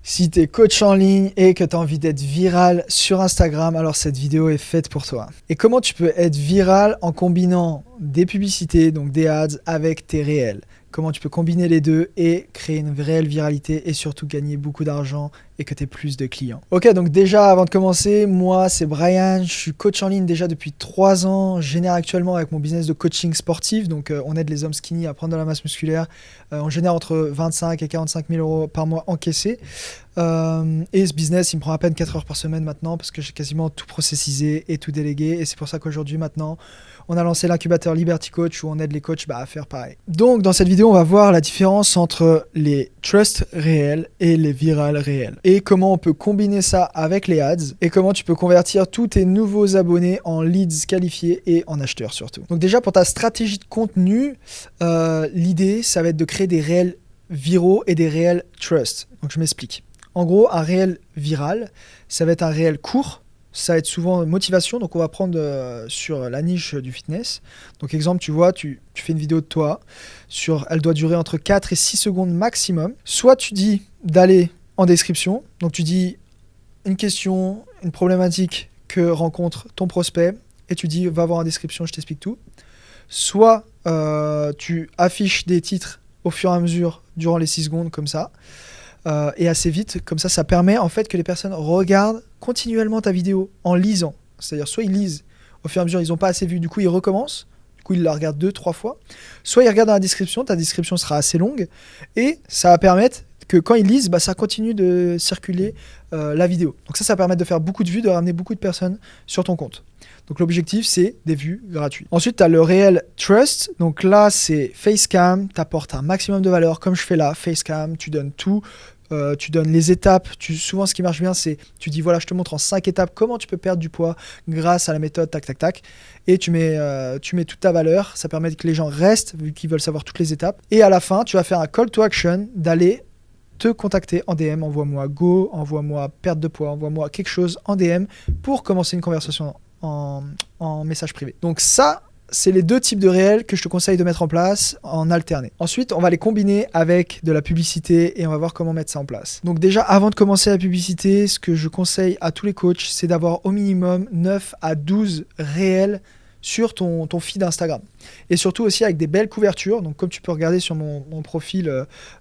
Si tu es coach en ligne et que tu as envie d'être viral sur Instagram, alors cette vidéo est faite pour toi. Et comment tu peux être viral en combinant des publicités, donc des ads, avec tes réels. Comment tu peux combiner les deux et créer une réelle viralité et surtout gagner beaucoup d'argent et que tu aies plus de clients. Ok, donc déjà avant de commencer, moi c'est Brian, je suis coach en ligne déjà depuis 3 ans. Je génère actuellement avec mon business de coaching sportif, donc on aide les hommes skinny à prendre de la masse musculaire. On génère entre 25 et 45 000 euros par mois encaissés. Et ce business, il me prend à peine 4 heures par semaine maintenant parce que j'ai quasiment tout processisé et tout délégué. Et c'est pour ça qu'aujourd'hui, maintenant, on a lancé l'incubateur Liberty Coach où on aide les coachs à faire pareil. Donc, dans cette vidéo, on va voir la différence entre les trusts réels et les virals réels. Et comment on peut combiner ça avec les ads et comment tu peux convertir tous tes nouveaux abonnés en leads qualifiés et en acheteurs surtout. Donc déjà, pour ta stratégie de contenu, l'idée, ça va être de créer des réels viraux et des réels trusts. Donc, je m'explique. En gros, un réel viral, ça va être un réel court, ça va être souvent motivation, donc on va prendre sur la niche du fitness. Donc exemple, tu vois, tu fais une vidéo de toi, elle doit durer entre 4 et 6 secondes maximum. Soit tu dis d'aller en description, donc tu dis une question, une problématique que rencontre ton prospect, et tu dis va voir en description, je t'explique tout. Soit tu affiches des titres au fur et à mesure durant les 6 secondes comme ça. Et assez vite, comme ça permet en fait que les personnes regardent continuellement ta vidéo en lisant. C'est-à-dire soit ils lisent au fur et à mesure, ils n'ont pas assez vu, du coup ils recommencent, du coup ils la regardent 2-3 fois, soit ils regardent dans la description, ta description sera assez longue, et ça va permettre que quand ils lisent, ça continue de circuler la vidéo. Donc ça va permettre de faire beaucoup de vues, de ramener beaucoup de personnes sur ton compte. Donc l'objectif, c'est des vues gratuites. Ensuite, tu as le réel trust. Donc là, c'est Facecam, tu apportes un maximum de valeur, comme je fais là, Facecam, tu donnes tout. Tu donnes les étapes. Souvent, ce qui marche bien, c'est tu dis voilà, je te montre en 5 étapes comment tu peux perdre du poids grâce à la méthode tac tac tac. Et tu mets toute ta valeur. Ça permet que les gens restent vu qu'ils veulent savoir toutes les étapes. Et à la fin, tu vas faire un call to action d'aller te contacter en DM. Envoie-moi go, envoie-moi perte de poids, envoie-moi quelque chose en DM pour commencer une conversation en message privé. Donc ça, c'est les deux types de réels que je te conseille de mettre en place en alterné. Ensuite, on va les combiner avec de la publicité et on va voir comment mettre ça en place. Donc déjà, avant de commencer la publicité, ce que je conseille à tous les coachs, c'est d'avoir au minimum 9 à 12 réels sur ton feed Instagram. Et surtout aussi avec des belles couvertures. Donc comme tu peux regarder sur mon profil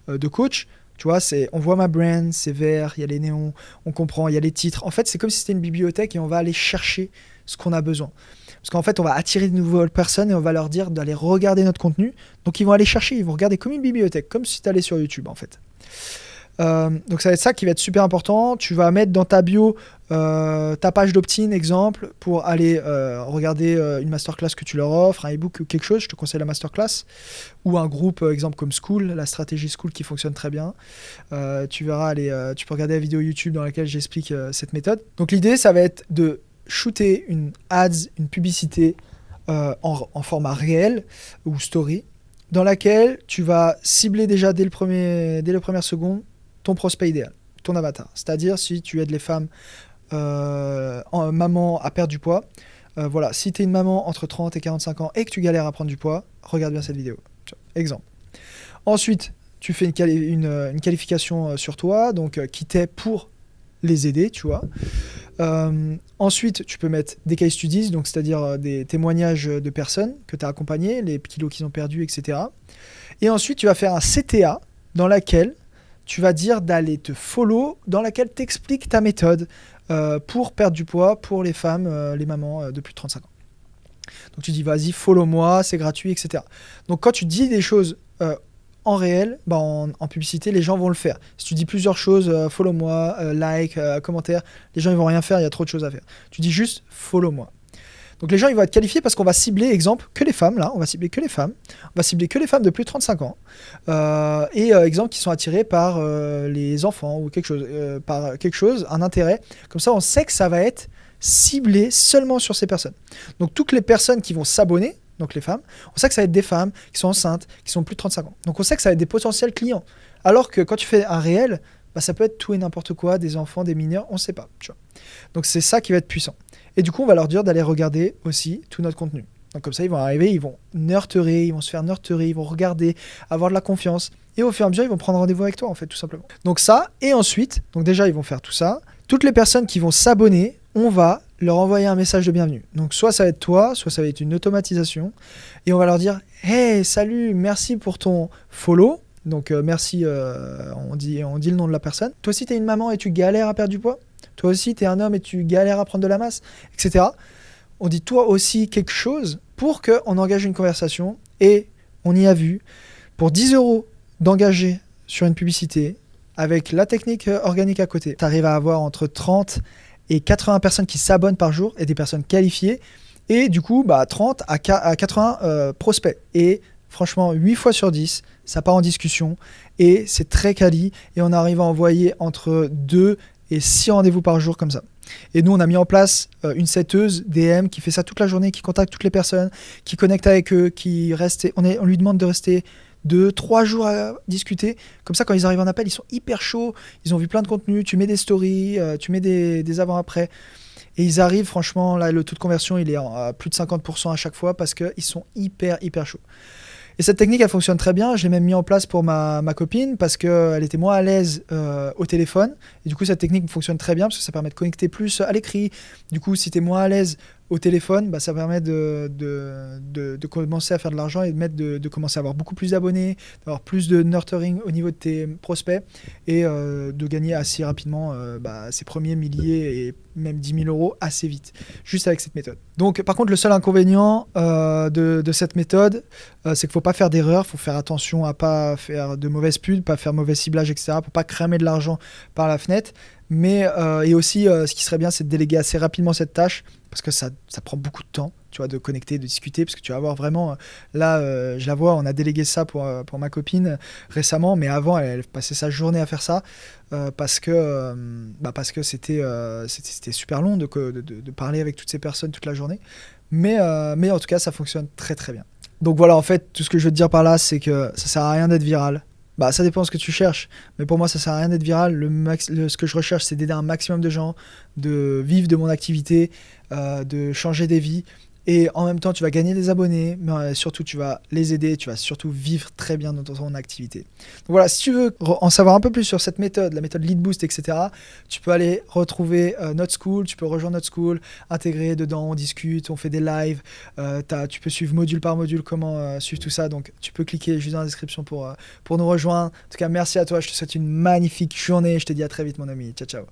de coach, tu vois, on voit ma brand, c'est vert, il y a les néons, on comprend, il y a les titres. En fait, c'est comme si c'était une bibliothèque et on va aller chercher ce qu'on a besoin. Parce qu'en fait, on va attirer de nouvelles personnes et on va leur dire d'aller regarder notre contenu. Donc, ils vont aller chercher, ils vont regarder comme une bibliothèque, comme si tu allais sur YouTube, en fait. Donc, ça va être ça qui va être super important. Tu vas mettre dans ta bio ta page d'opt-in, exemple, pour aller regarder une masterclass que tu leur offres, un e-book ou quelque chose. Je te conseille la masterclass. Ou un groupe, exemple, comme School, la stratégie School qui fonctionne très bien. Tu verras, tu peux regarder la vidéo YouTube dans laquelle j'explique cette méthode. Donc, l'idée, ça va être de shooter une ads, une publicité en format réel ou story, dans laquelle tu vas cibler déjà dès les premières secondes ton prospect idéal, ton avatar. C'est-à-dire si tu aides les femmes maman à perdre du poids, voilà, si tu es une maman entre 30 et 45 ans et que tu galères à prendre du poids, regarde bien cette vidéo. Exemple. Ensuite, tu fais une qualification sur toi, donc qui t'est pour les aider, tu vois. Ensuite, tu peux mettre des case studies, donc c'est-à-dire des témoignages de personnes que tu as accompagnées, les kilos qu'ils ont perdus, etc. Et ensuite, tu vas faire un CTA dans laquelle tu vas dire d'aller te follow, dans laquelle tu expliques ta méthode pour perdre du poids pour les femmes, les mamans de plus de 35 ans. Donc tu dis vas-y, follow-moi, c'est gratuit, etc. Donc quand tu dis des choses en réel, en publicité, les gens vont le faire. Si tu dis plusieurs choses, follow-moi, like, commentaire, les gens ils vont rien faire, il y a trop de choses à faire. Tu dis juste follow-moi. Donc les gens ils vont être qualifiés parce qu'on va cibler, exemple, que les femmes, là, on va cibler que les femmes. On va cibler que les femmes de plus de 35 ans. Exemple, qui sont attirées par les enfants ou par quelque chose, un intérêt. Comme ça, on sait que ça va être ciblé seulement sur ces personnes. Donc toutes les personnes qui vont s'abonner, donc les femmes, on sait que ça va être des femmes qui sont enceintes, qui sont plus de 35 ans. Donc on sait que ça va être des potentiels clients. Alors que quand tu fais un réel, ça peut être tout et n'importe quoi, des enfants, des mineurs, on ne sait pas. Tu vois. Donc c'est ça qui va être puissant. Et du coup, on va leur dire d'aller regarder aussi tout notre contenu. Donc comme ça, ils vont arriver, ils vont nurturer, ils vont se faire nurturer, ils vont regarder, avoir de la confiance. Et au fur et à mesure, ils vont prendre rendez-vous avec toi, en fait, tout simplement. Donc ça, et ensuite, donc déjà, ils vont faire tout ça. Toutes les personnes qui vont s'abonner, on va leur envoyer un message de bienvenue. Donc soit ça va être toi, soit ça va être une automatisation. Et on va leur dire « Hey, salut, merci pour ton follow ». Donc merci, on dit le nom de la personne. Toi aussi, tu es une maman et tu galères à perdre du poids. Toi aussi, tu es un homme et tu galères à prendre de la masse, etc. On dit toi aussi quelque chose pour qu'on engage une conversation. Et on y a vu, pour 10 € d'engager sur une publicité, avec la technique organique à côté, tu arrives à avoir entre 30 et 80 personnes qui s'abonnent par jour et des personnes qualifiées. Et du coup, 30 à 80 prospects. Et franchement, 8 fois sur 10, ça part en discussion. Et c'est très quali. Et on arrive à envoyer entre 2 et 6 rendez-vous par jour comme ça. Et nous, on a mis en place une setteuse DM qui fait ça toute la journée, qui contacte toutes les personnes, qui connecte avec eux, qui reste. On lui demande de rester 2-3 jours à discuter. Comme ça, quand ils arrivent en appel, ils sont hyper chauds. Ils ont vu plein de contenu. Tu mets des stories, tu mets des avant-après. Et ils arrivent, franchement, là, le taux de conversion, il est à plus de 50% à chaque fois parce qu'ils sont hyper chauds. Et cette technique, elle fonctionne très bien. Je l'ai même mis en place pour ma copine parce qu'elle était moins à l'aise au téléphone. Et du coup, cette technique fonctionne très bien parce que ça permet de connecter plus à l'écrit. Du coup, si tu es moins à l'aise au téléphone, ça permet de commencer à faire de l'argent et de commencer à avoir beaucoup plus d'abonnés, d'avoir plus de nurturing au niveau de tes prospects et de gagner assez rapidement ses premiers milliers et même 10 000 € assez vite, juste avec cette méthode. Donc, par contre, le seul inconvénient de cette méthode, c'est qu'il ne faut pas faire d'erreur, il faut faire attention à ne pas faire de mauvaises pubs, pas faire mauvais ciblage, etc., pour ne pas cramer de l'argent par la fenêtre. Mais et aussi, ce qui serait bien, c'est de déléguer assez rapidement cette tâche parce que ça prend beaucoup de temps, tu vois, de connecter, de discuter, parce que tu vas avoir vraiment, là, je la vois, on a délégué ça pour ma copine récemment, mais avant, elle passait sa journée à faire ça parce que c'était super long de parler avec toutes ces personnes toute la journée. Mais en tout cas, ça fonctionne très très bien. Donc voilà, en fait, tout ce que je veux te dire par là, c'est que ça sert à rien d'être viral. Ça dépend de ce que tu cherches, mais pour moi ça sert à rien d'être viral. Ce que je recherche, c'est d'aider un maximum de gens, de vivre de mon activité, de changer des vies. Et en même temps, tu vas gagner des abonnés, mais surtout tu vas les aider, tu vas surtout vivre très bien dans ton activité. Donc voilà, si tu veux en savoir un peu plus sur cette méthode, la méthode Lead Boost, etc., tu peux aller retrouver notre school, tu peux rejoindre notre school, intégrer dedans, on discute, on fait des lives, tu peux suivre module par module comment suivre tout ça, donc tu peux cliquer juste dans la description pour nous rejoindre. En tout cas, merci à toi, je te souhaite une magnifique journée, je te dis à très vite mon ami, ciao ciao.